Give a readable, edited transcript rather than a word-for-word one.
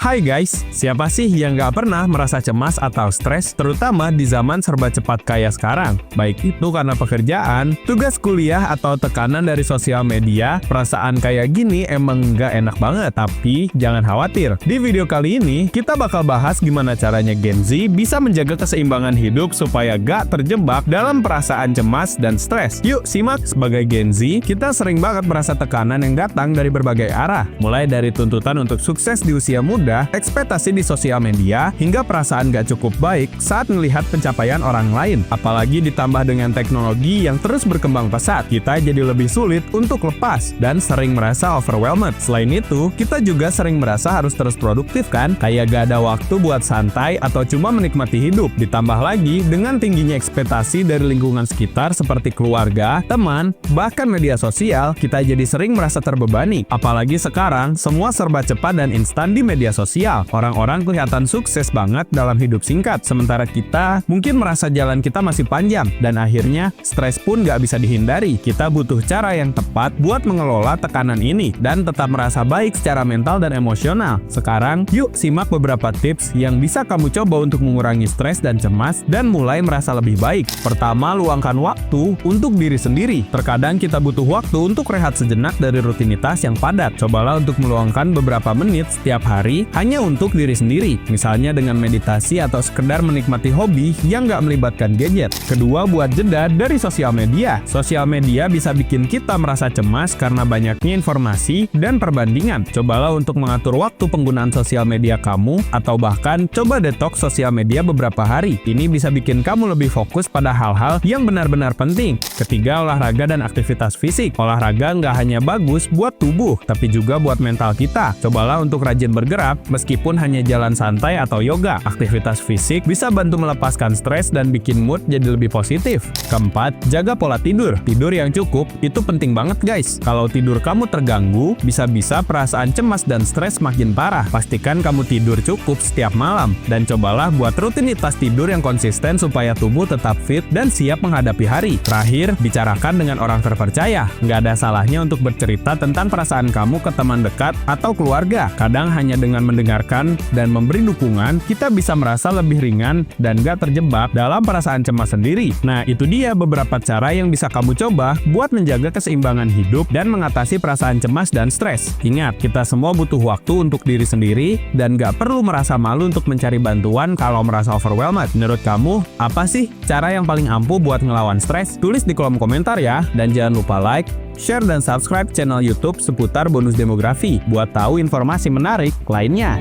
Hai guys, siapa sih yang nggak pernah merasa cemas atau stres, terutama di zaman serba cepat kayak sekarang? Baik itu karena pekerjaan, tugas kuliah, atau tekanan dari sosial media, perasaan kayak gini emang nggak enak banget. Tapi jangan khawatir, di video kali ini kita bakal bahas gimana caranya Gen Z bisa menjaga keseimbangan hidup supaya nggak terjebak dalam perasaan cemas dan stres. Yuk simak, sebagai Gen Z, kita sering banget merasa tekanan yang datang dari berbagai arah. Mulai dari tuntutan untuk sukses di usia muda, ekspektasi di sosial media, hingga perasaan gak cukup baik saat melihat pencapaian orang lain. Apalagi ditambah dengan teknologi yang terus berkembang pesat, kita jadi lebih sulit untuk lepas dan sering merasa overwhelmed. Selain itu, kita juga sering merasa harus terus produktif kan? Kayak gak ada waktu buat santai atau cuma menikmati hidup. Ditambah lagi dengan tingginya ekspektasi dari lingkungan sekitar seperti keluarga, teman, bahkan media sosial, kita jadi sering merasa terbebani. Apalagi sekarang, semua serba cepat dan instan di media sosial. Orang-orang kelihatan sukses banget dalam hidup singkat, sementara kita mungkin merasa jalan kita masih panjang, dan akhirnya stres pun gak bisa dihindari. Kita butuh cara yang tepat buat mengelola tekanan ini dan tetap merasa baik secara mental dan emosional. Sekarang, yuk simak beberapa tips yang bisa kamu coba untuk mengurangi stres dan cemas dan mulai merasa lebih baik. Pertama, luangkan waktu untuk diri sendiri. Terkadang kita butuh waktu untuk rehat sejenak dari rutinitas yang padat. Cobalah untuk meluangkan beberapa menit setiap hari hanya untuk diri sendiri, misalnya dengan meditasi atau sekedar menikmati hobi yang nggak melibatkan gadget. Kedua, buat jeda dari sosial media. Sosial media bisa bikin kita merasa cemas karena banyaknya informasi dan perbandingan. Cobalah untuk mengatur waktu penggunaan sosial media kamu, atau bahkan coba detox sosial media beberapa hari. Ini bisa bikin kamu lebih fokus pada hal-hal yang benar-benar penting. Ketiga, olahraga dan aktivitas fisik. Olahraga nggak hanya bagus buat tubuh, tapi juga buat mental kita. Cobalah untuk rajin bergerak, meskipun hanya jalan santai atau yoga. Aktivitas fisik bisa bantu melepaskan stres dan bikin mood jadi lebih positif. Keempat, jaga pola tidur. Tidur yang cukup itu penting banget guys. Kalau tidur kamu terganggu, bisa-bisa perasaan cemas dan stres makin parah. Pastikan kamu tidur cukup setiap malam, dan cobalah buat rutinitas tidur yang konsisten supaya tubuh tetap fit dan siap menghadapi hari. Terakhir, bicarakan dengan orang terpercaya. Nggak ada salahnya untuk bercerita tentang perasaan kamu ke teman dekat atau keluarga. Kadang hanya dengan mendengarkan dan memberi dukungan, kita bisa merasa lebih ringan dan gak terjebak dalam perasaan cemas sendiri. Nah, itu dia beberapa cara yang bisa kamu coba buat menjaga keseimbangan hidup dan mengatasi perasaan cemas dan stres. Ingat, kita semua butuh waktu untuk diri sendiri dan gak perlu merasa malu untuk mencari bantuan kalau merasa overwhelmed. Menurut kamu, apa sih cara yang paling ampuh buat ngelawan stres? Tulis di kolom komentar ya, dan jangan lupa like, share, dan subscribe channel YouTube seputar bonus demografi buat tahu informasi menarik lainnya.